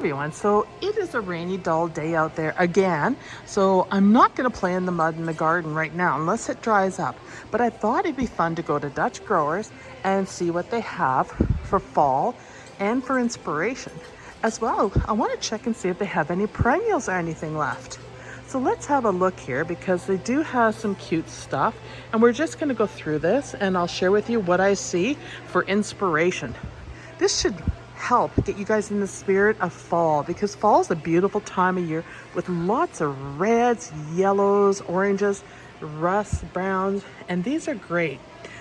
Everyone, so it is a rainy, dull day out there again. So I'm not going to play in the mud in the garden right now unless it dries up. But I thought it'd be fun to go to Dutch Growers and see what they have for fall and for inspiration. As well, I want to check and see if they have any perennials or anything left. So let's have a look here because they do have some cute stuff. And we're just going to go through this and I'll share with you what I see for inspiration. This should help get you guys in the spirit of fall because fall is a beautiful time of year with lots of reds, yellows, oranges, rusts, browns, and these are great.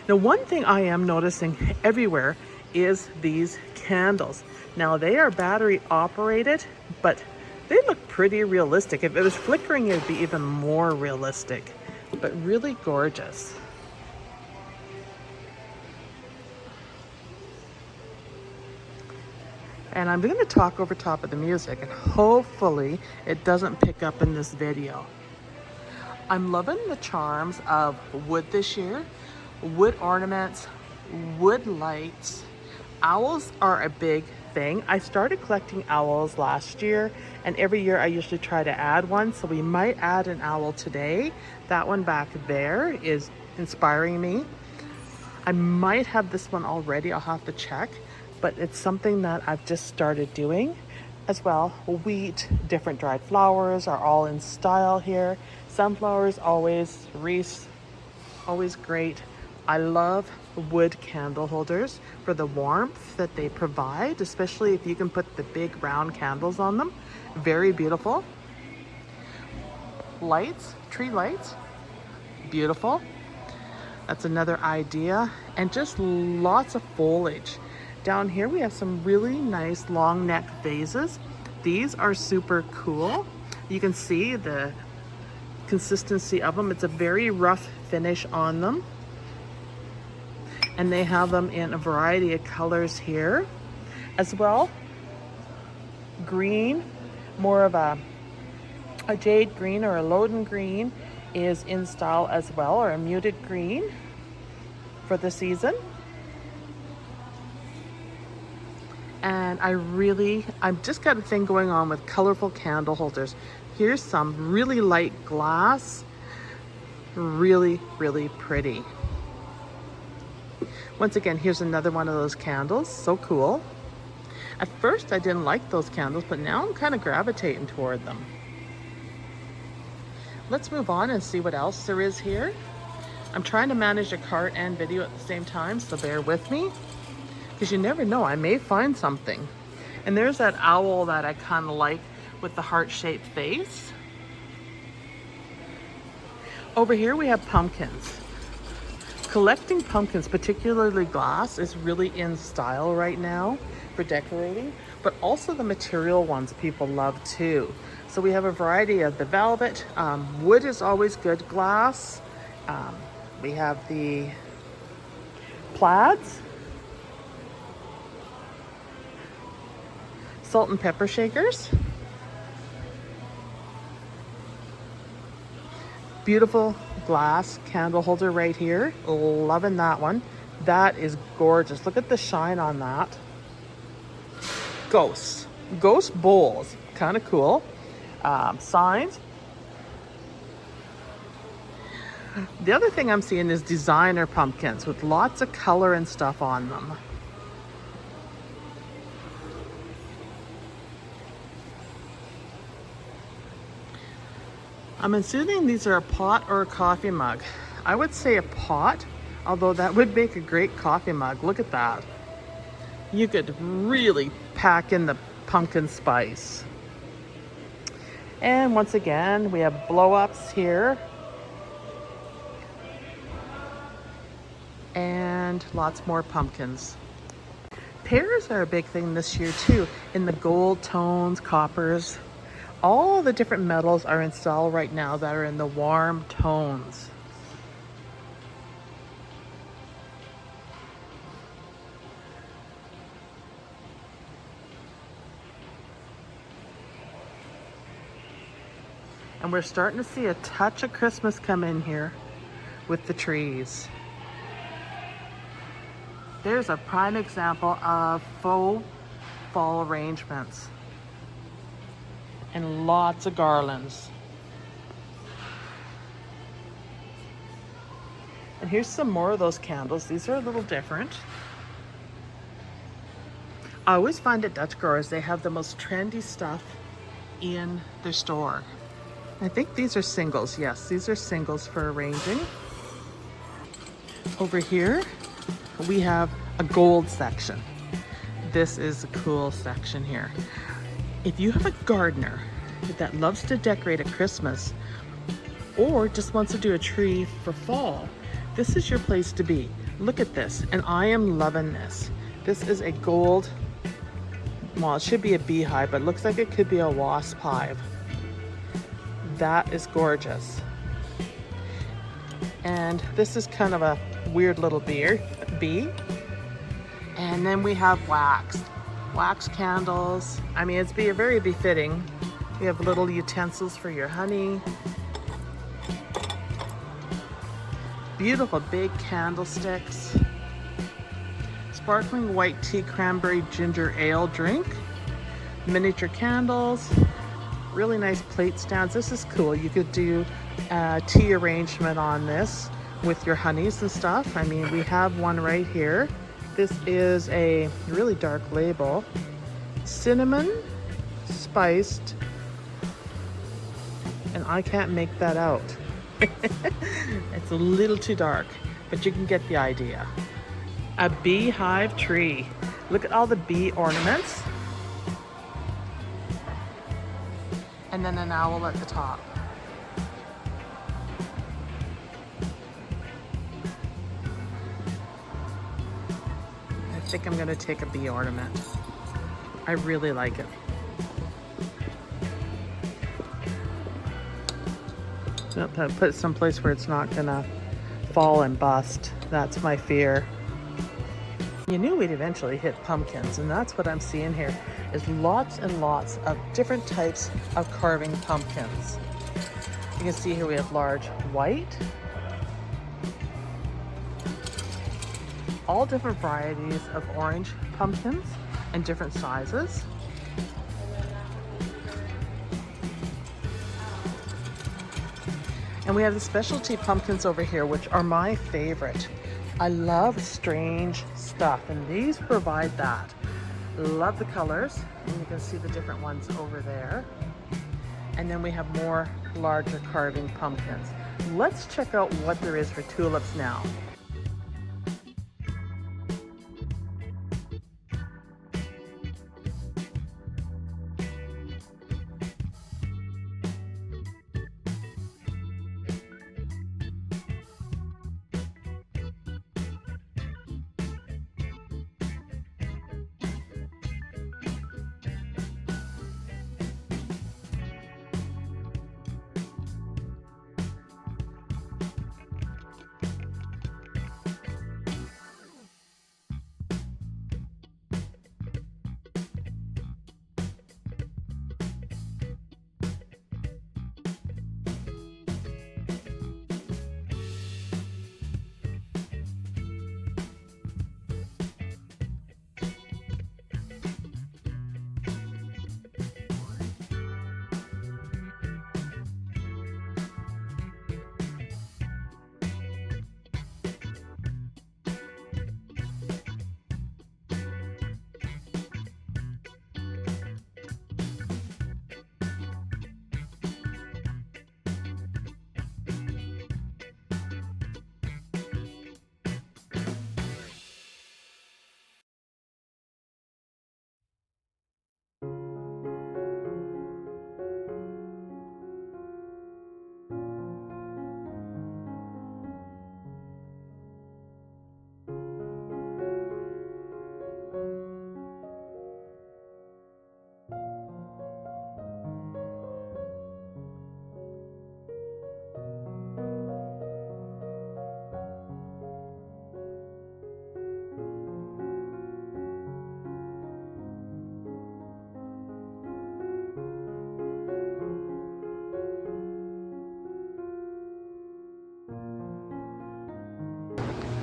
Now, one thing I am noticing everywhere is these candles. Now, they are battery operated, but they look pretty realistic. If it was flickering, it would be even more realistic, but really gorgeous. And I'm going to talk over top of the music and hopefully it doesn't pick up in this video. I'm loving the charms of wood this year. Wood ornaments, wood lights. Owls are a big thing. I started collecting owls last year and every year I usually try to add one. So we might add an owl today. That one back there is inspiring me. I might have this one already. I'll have to check. But it's something that I've just started doing as well. Wheat, different dried flowers are all in style here. Sunflowers always, wreaths, always great. I love wood candle holders for the warmth that they provide, especially if you can put the big round candles on them. Very beautiful. Lights, tree lights, beautiful. That's another idea. And just lots of foliage. Down here we have some really nice long neck vases. These are super cool. You can see the consistency of them. It's a very rough finish on them. And they have them in a variety of colors here. As well, green, more of a jade green or a Loden green is in style as well, or a muted green for the season. And I've just got a thing going on with colorful candle holders. Here's some really light glass, really, really pretty. Once again, here's another one of those candles, so cool. At first I didn't like those candles, but now I'm kind of gravitating toward them. Let's move on and see what else there is here. I'm trying to manage a cart and video at the same time, so bear with me. Because you never know, I may find something. And there's that owl that I kind of like with the heart-shaped face. Over here we have pumpkins. Collecting pumpkins, particularly glass, is really in style right now for decorating, but also the material ones people love too. So we have a variety of the velvet. Wood is always good. Glass. We have the plaids. Salt and pepper shakers. Beautiful glass candle holder right here. Loving that one. That is gorgeous. Look at the shine on that. Ghosts. Ghost bowls. Kind of cool. Signs. The other thing I'm seeing is designer pumpkins with lots of color and stuff on them. I'm assuming these are a pot or a coffee mug. I would say a pot, although that would make a great coffee mug. Look at that. You could really pack in the pumpkin spice. And once again, we have blow-ups here. And lots more pumpkins. Pears are a big thing this year too, in the gold tones, coppers. All the different metals are in style right now that are in the warm tones. And we're starting to see a touch of Christmas come in here with the trees. There's a prime example of faux fall arrangements. and lots of garlands. And here's some more of those candles. These are a little different. I always find at Dutch Growers they have the most trendy stuff in their store. I think these are singles. Yes, these are singles for arranging. Over here, we have a gold section. This is a cool section here. If you have a gardener that loves to decorate at Christmas or just wants to do a tree for fall, this is your place to be. Look at this, and I am loving this. This is a gold, well, it should be a beehive, but it looks like it could be a wasp hive. That is gorgeous. And this is kind of a weird little bee. And then we have wax candles. I mean, it's very befitting. We have little utensils for your honey. Beautiful big candlesticks. Sparkling white tea cranberry ginger ale drink. Miniature candles. Really nice plate stands. This is cool. You could do a tea arrangement on this with your honeys and stuff. I mean, we have one right here. This is a really dark label. Cinnamon spiced, and I can't make that out. It's a little too dark, but you can get the idea. A beehive tree. Look at all the bee ornaments. And then an owl at the top. I think I'm gonna take a bee ornament. I really like it. Put it someplace where it's not gonna fall and bust. That's my fear. You knew we'd eventually hit pumpkins, and that's what I'm seeing here, is lots and lots of different types of carving pumpkins. You can see here we have large white, all different varieties of orange pumpkins and different sizes. And we have the specialty pumpkins over here, which are my favorite. I love strange stuff, and these provide that. Love the colors, and you can see the different ones over there. And then we have more larger carving pumpkins. Let's check out what there is for tulips now.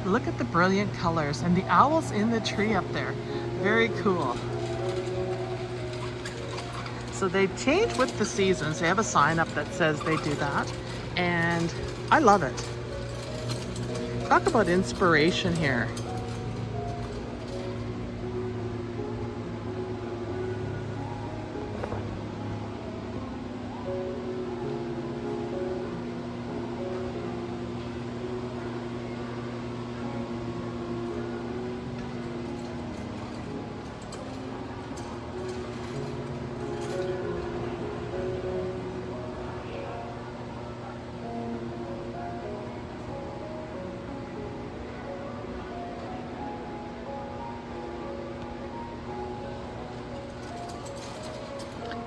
Look at the brilliant colors, and the owl's in the tree up there. Very cool. So they change with the seasons. They have a sign up that says they do that. And I love it. Talk about inspiration here.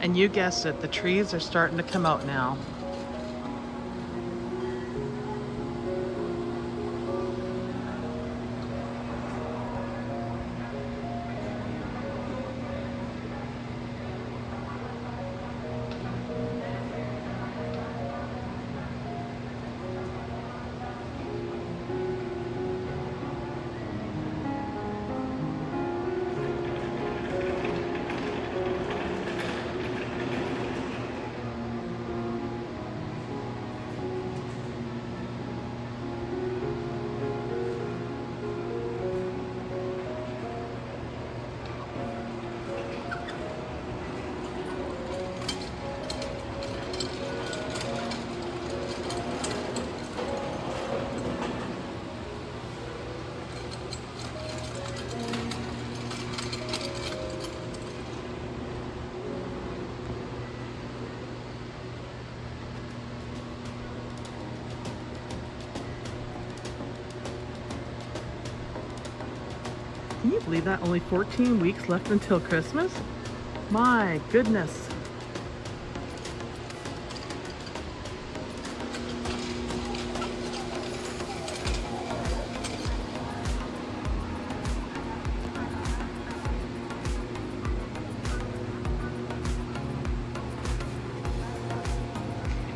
And you guessed it, the trees are starting to come out now. Can you believe that? Only 14 weeks left until Christmas? My goodness.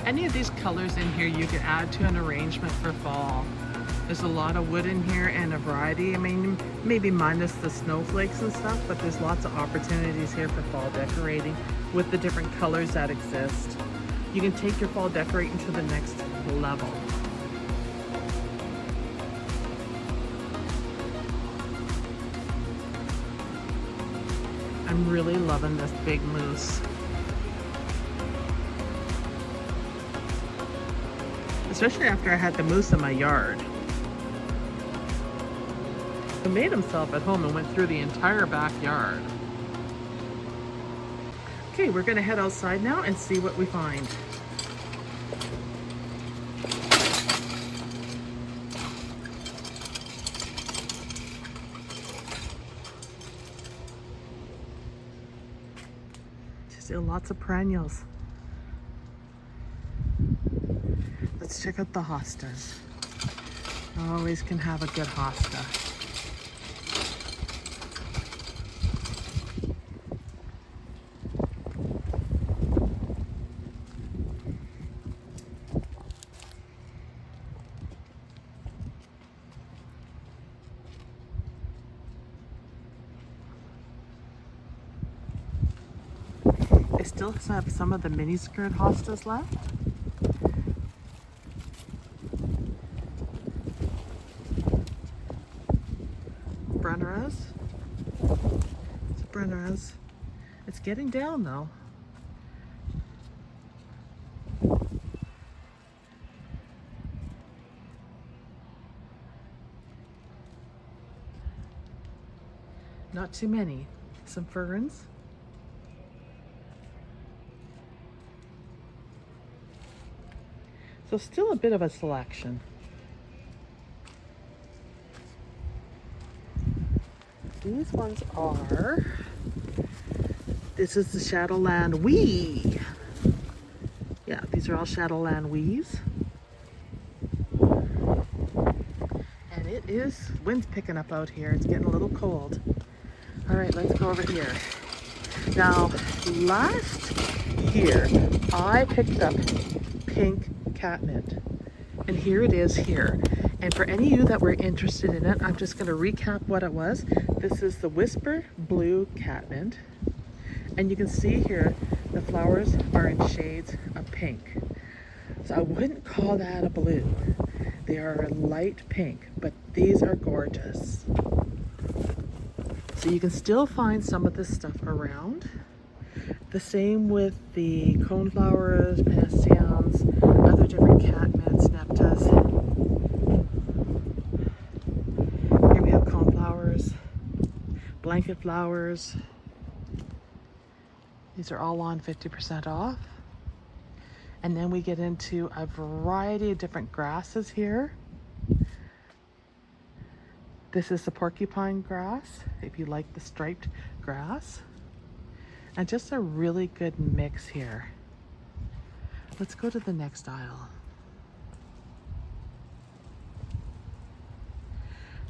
Any of these colors in here you could add to an arrangement for fall. There's a lot of wood in here and a variety. I mean, maybe minus the snowflakes and stuff, but there's lots of opportunities here for fall decorating with the different colors that exist. You can take your fall decorating to the next level. I'm really loving this big moose. Especially after I had the moose in my yard. He made himself at home and went through the entire backyard. Okay, we're gonna head outside now and see what we find. Still lots of perennials. Let's check out the hostas. Always can have a good hosta. I still have some of the mini skirt hostas left. Brenneras. It's Brenneras. It's getting down though. Not too many. Some ferns. So still a bit of a selection. These ones are, this is the Shadowland Wee. Yeah, these are all Shadowland Wees. And it is, wind's picking up out here. It's getting a little cold. All right, let's go over here. Now, last year, I picked up pink catnip. And here it is here. And for any of you that were interested in it, I'm just going to recap what it was. This is the Whisper Blue Catnip. And you can see here, The flowers are in shades of pink. So I wouldn't call that a blue. They are a light pink, but these are gorgeous. So you can still find some of this stuff around. The same with the coneflowers, panaceums, other different catmins, neptas. Here we have coneflowers, blanket flowers. These are all on 50% off. And then we get into a variety of different grasses here. This is the porcupine grass, if you like the striped grass. And just a really good mix here. Let's go to the next aisle.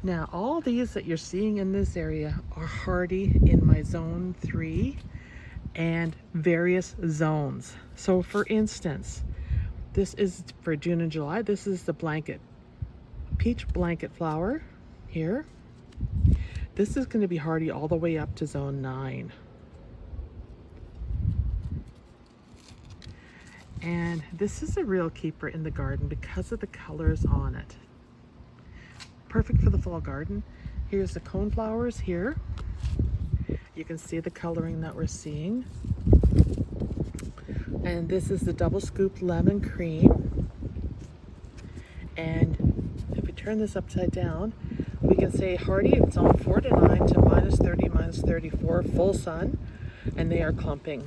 Now, all these that you're seeing in this area are hardy in my zone 3 and various zones. So for instance, this is for June and July. This is the peach blanket flower here. This is going to be hardy all the way up to zone 9. And this is a real keeper in the garden because of the colors on it. Perfect for the fall garden. Here's the coneflowers here. You can see the coloring that we're seeing. And this is the double scoop lemon cream. And if we turn this upside down, we can say hardy in zone 4 to 9 to minus 30, minus 34, full sun, and they are clumping.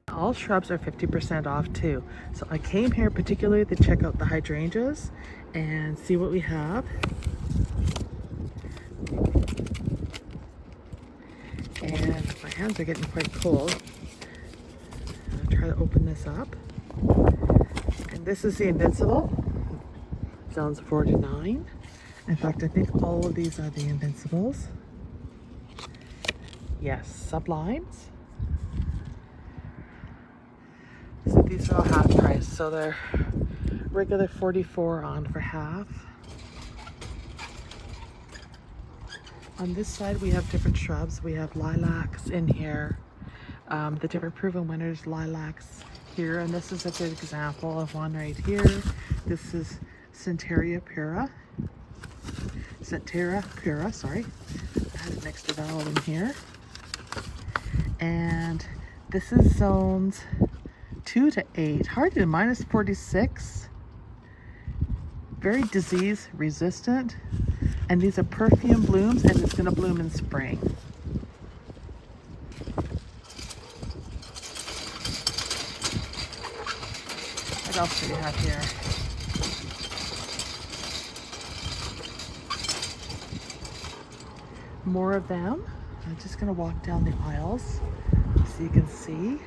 All shrubs are 50% off too. So I came here particularly to check out the hydrangeas and see what we have. And my hands are getting quite cold. I'll try to open this up. And this is the Invincible, zones 4 to 9. In fact, I think all of these are the Invincibles. Yes, Sublimes. So these are all half price, so they're regular 44 on for half. On this side we have different shrubs. We have lilacs in here, the different proven winners lilacs here, and this is a good example of one right here. This is Centera pura, sorry. I had it mixed it all in here. And this is zones 2 to 8, hardy to minus 46, very disease resistant, and these are perfume blooms, and it's going to bloom in spring. What else do we have here? More of them. I'm just going to walk down the aisles so you can see.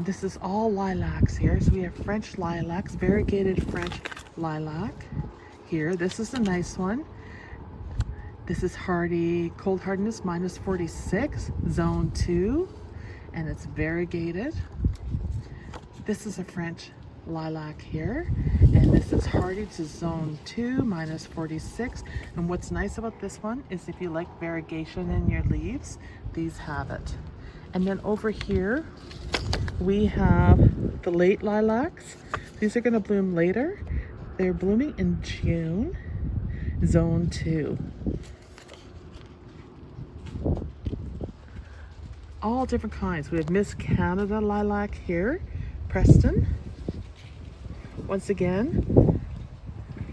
This is all lilacs here. So we have French lilacs, variegated French lilac here. This is a nice one. This is hardy, cold hardness minus 46, zone 2, and it's variegated. This is a French lilac here, and this is hardy to zone 2, minus 46. And what's nice about this one is if you like variegation in your leaves, these have it. And then over here, we have the late lilacs. These are going to bloom later. They're blooming in June, zone 2. All different kinds. We have Miss Canada lilac here, Preston. Once again,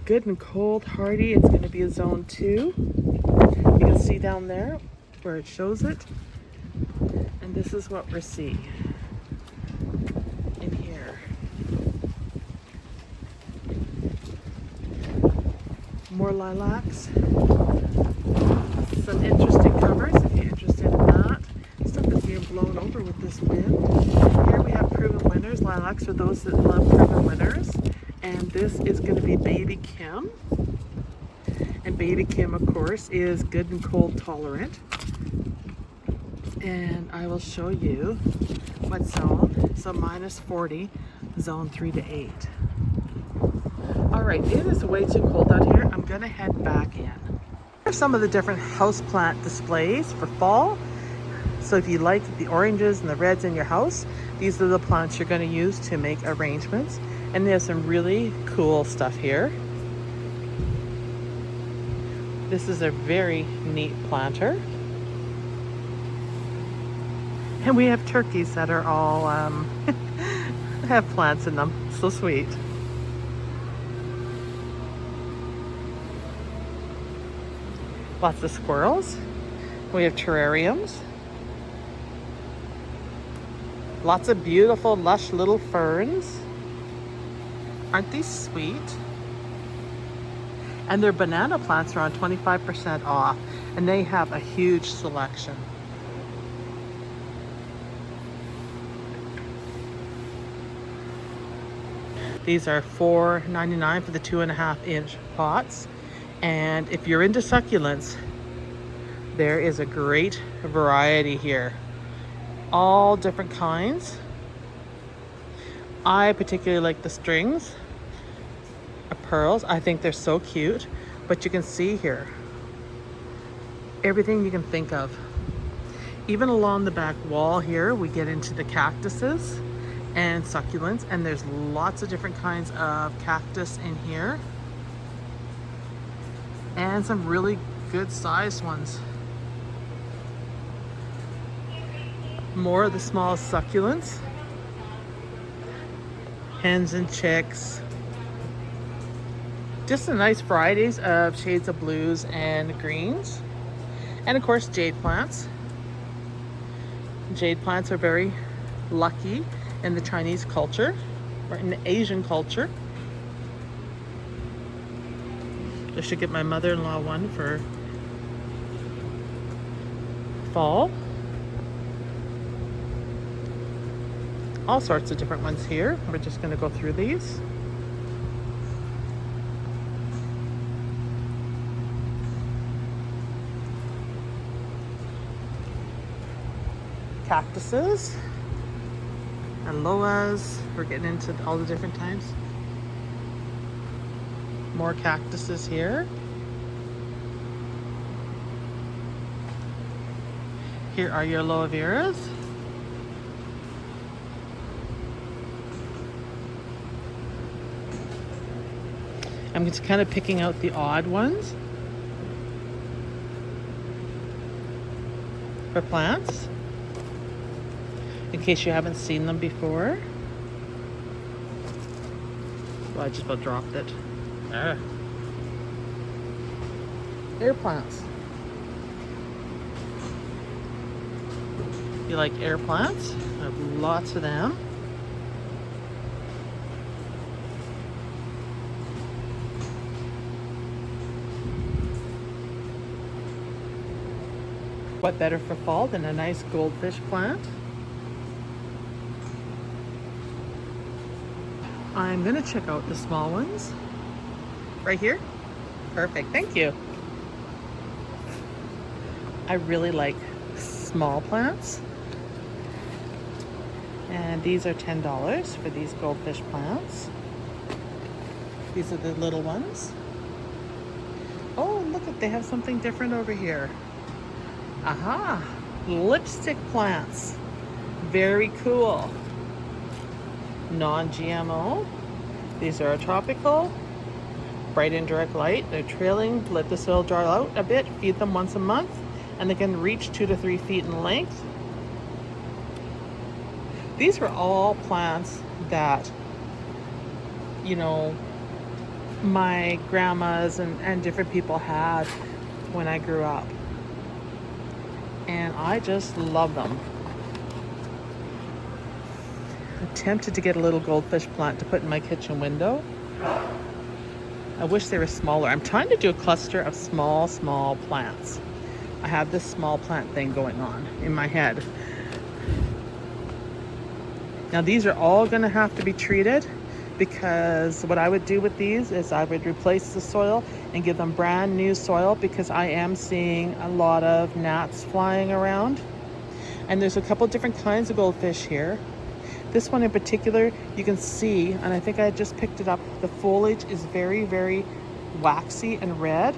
good and cold, hardy. It's going to be a zone 2. You can see down there where it shows it. And this is what we're seeing in here. More lilacs. Some interesting cover. box for those that love Prim Winners. And this is going to be Baby Kim. And Baby Kim, of course, is good and cold tolerant. And I will show you what zone. So -40, zone 3 to 8. All right, it is way too cold out here. I'm gonna head back in. Here are some of the different houseplant displays for fall. So if you like the oranges and the reds in your house, these are the plants you're gonna use to make arrangements. And there's some really cool stuff here. This is a very neat planter. And we have turkeys that are all have plants in them. So sweet. Lots of squirrels. We have terrariums. Lots of beautiful, lush little ferns. Aren't these sweet? And their banana plants are on 25% off, and they have a huge selection. These are $4.99 for the 2.5-inch pots. And if you're into succulents, there is a great variety here. All different kinds. I particularly like the strings of pearls. I think they're so cute. But you can see here, everything you can think of. Even along the back wall here, we get into the cactuses and succulents, and there's lots of different kinds of cactus in here. And some really good sized ones. More of the small succulents. Hens and chicks. Just a nice varieties of shades of blues and greens. And of course, jade plants. Jade plants are very lucky in the Chinese culture, or in the Asian culture. I should get my mother-in-law one for fall. All sorts of different ones here. We're just going to go through these. Cactuses, aloes. We're getting into all the different types. More cactuses here. Here are your aloe veras. I'm just kind of picking out the odd ones for plants, in case you haven't seen them before. Well, I just about dropped it. Air plants. You like air plants? I have lots of them. What better for fall than a nice goldfish plant? I'm gonna check out the small ones. Right here? Perfect, thank you. I really like small plants. And these are $10 for these goldfish plants. These are the little ones. Oh, look, they have something different over here. Aha, lipstick plants. Very cool. Non-GMO. These are tropical. Bright indirect light. They're trailing. Let the soil dry out a bit. Feed them once a month. And they can reach 2 to 3 feet in length. These were all plants that, you know, my grandmas and different people had when I grew up. And I just love them. I'm tempted to get a little goldfish plant to put in my kitchen window. I wish they were smaller. I'm trying to do a cluster of small plants. I have this small plant thing going on in my head. Now these are all gonna have to be treated, because what I would do with these is I would replace the soil and give them brand new soil, because I am seeing a lot of gnats flying around. And there's a couple different kinds of goldfish here. This one in particular, you can see, and I think I just picked it up, the foliage is very, very waxy and red.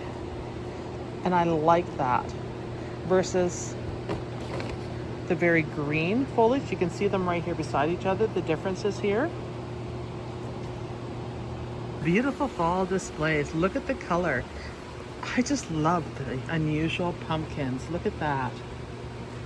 And I like that versus the very green foliage. You can see them right here beside each other, the differences here. Beautiful fall displays. Look at the color. I just love the unusual pumpkins. Look at that.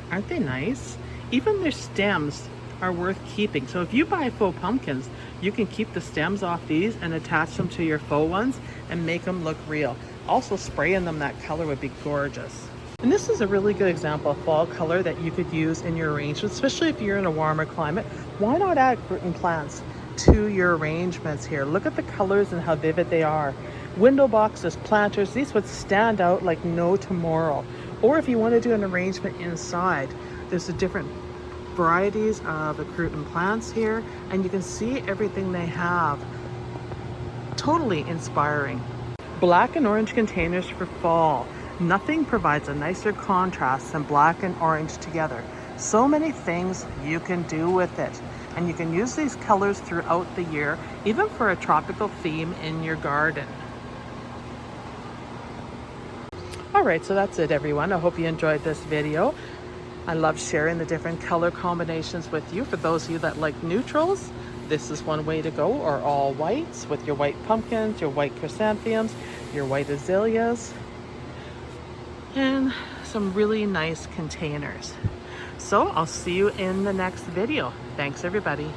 Aren't they nice? Even their stems are worth keeping. So if you buy faux pumpkins, you can keep the stems off these and attach them to your faux ones and make them look real. Also, spraying them that color would be gorgeous. And this is a really good example of fall color that you could use in your arrangements, especially if you're in a warmer climate. Why not add fruit plants to your arrangements here? Look at the colors and how vivid they are. Window boxes, planters, these would stand out like no tomorrow. Or if you want to do an arrangement inside, there's a different varieties of accrutant plants here, and you can see everything they have. Totally inspiring. Black and orange containers for fall. Nothing provides a nicer contrast than black and orange together. So many things you can do with it. And you can use these colors throughout the year, even for a tropical theme in your garden. All right, so that's it, everyone. I hope you enjoyed this video. I love sharing the different color combinations with you. For those of you that like neutrals, this is one way to go, or all whites with your white pumpkins, your white chrysanthemums, your white azaleas, and some really nice containers. So I'll see you in the next video. Thanks, everybody.